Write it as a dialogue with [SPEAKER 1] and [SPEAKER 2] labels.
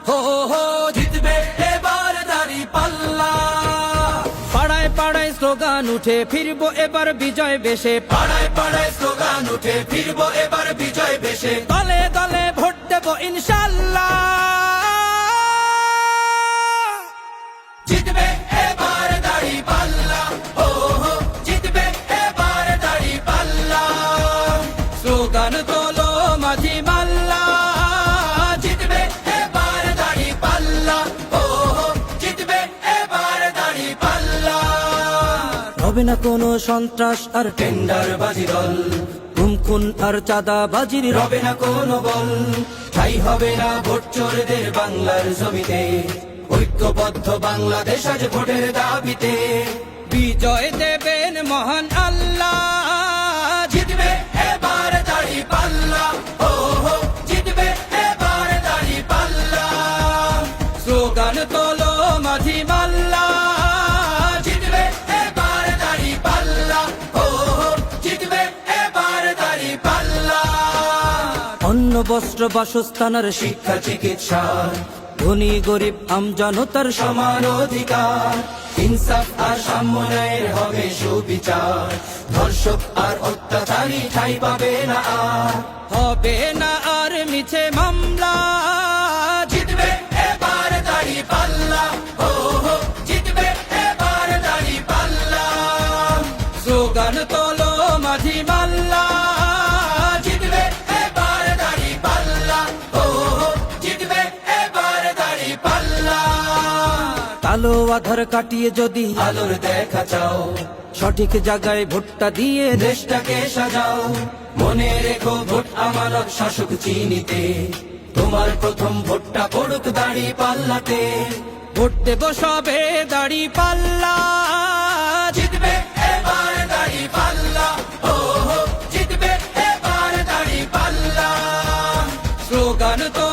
[SPEAKER 1] হো হো জিতবে এবার দাড়ি পাল্লা। পাড়ায় পাড়ায় স্লোগান উঠে ফিরবো এবার বিজয় বেশে, পাড়ায় পাড়ায় স্লোগান উঠে ফিরবো এবার বিজয় বেশে, দলে দলে ভোট দেবো ইনশাল্লাহ। জিতবে এবার দাড়ি পাল্লা, ও হো জিতবে এবার দাড়ি পাল্লা। স্লোগান তোলো মাঝি মাল্লা, জিতবে এবার দাড়ি পাল্লা, ও হো জিতবে এবার দাড়ি পাল্লা। হবে না কোনো সন্ত্রাস আর টেন্ডার বাজি দল, খুন আর চাঁদা বাজির রবে না কোনো বল। ঠাই হবে না ভোট চোরদের বাংলার জমিতে, ঐক্যবদ্ধ বাংলাদেশ আজ ভোটের দাবিতে। বিজয় দেবেন মহান আল্লাহ, জিতবে এবার দাড়ি পাল্লা, ও হো জিতবে এবার দাড়ি পাল্লা। স্লোগান তোলো মাঝি মাল্লা, জিতবে এবার দাড়ি পাল্লা, ও হো জিতবে এবার দাড়ি পাল্লা। অন্ন বস্ত্র বাসস্থান আর শিক্ষা চিকিৎসা, ধনী গরিব আমজনতার সমান অধিকার। ইনসাফ আর সাম্যের হবে সুবিচার, ধর্ষক আর অত্যাচারী ঠাঁই পাবে না আর। হবে না আর মিছে মামলা, জিতবে এবার দাড়ি পাল্লা, ও হো জিতবে এবার দাড়ি পাল্লা। স্লোগান তোলো মাঝি মাল্লা, জিতবে এবার দাড়ি পাল্লা, ও হো জিতবে এবার দাড়ি পাল্লা। কালো আধার কাটিয়ে যদি আলোর দেখা চাও, সঠিক জায়গায় ভোটটা দিয়ে দেশটাকে সাজাও। মনে রেখো ভোট আমানত শাসক চিনিতে, তোমার প্রথম ভোটটা পড়ুক দাড়ি পাল্লাতে। ভোট দেব সবে দাড়ি পাল্লা, জিতবে এবার দাড়ি পাল্লা, ও হো জিতবে এবার দাড়ি পাল্লা। স্লোগান তো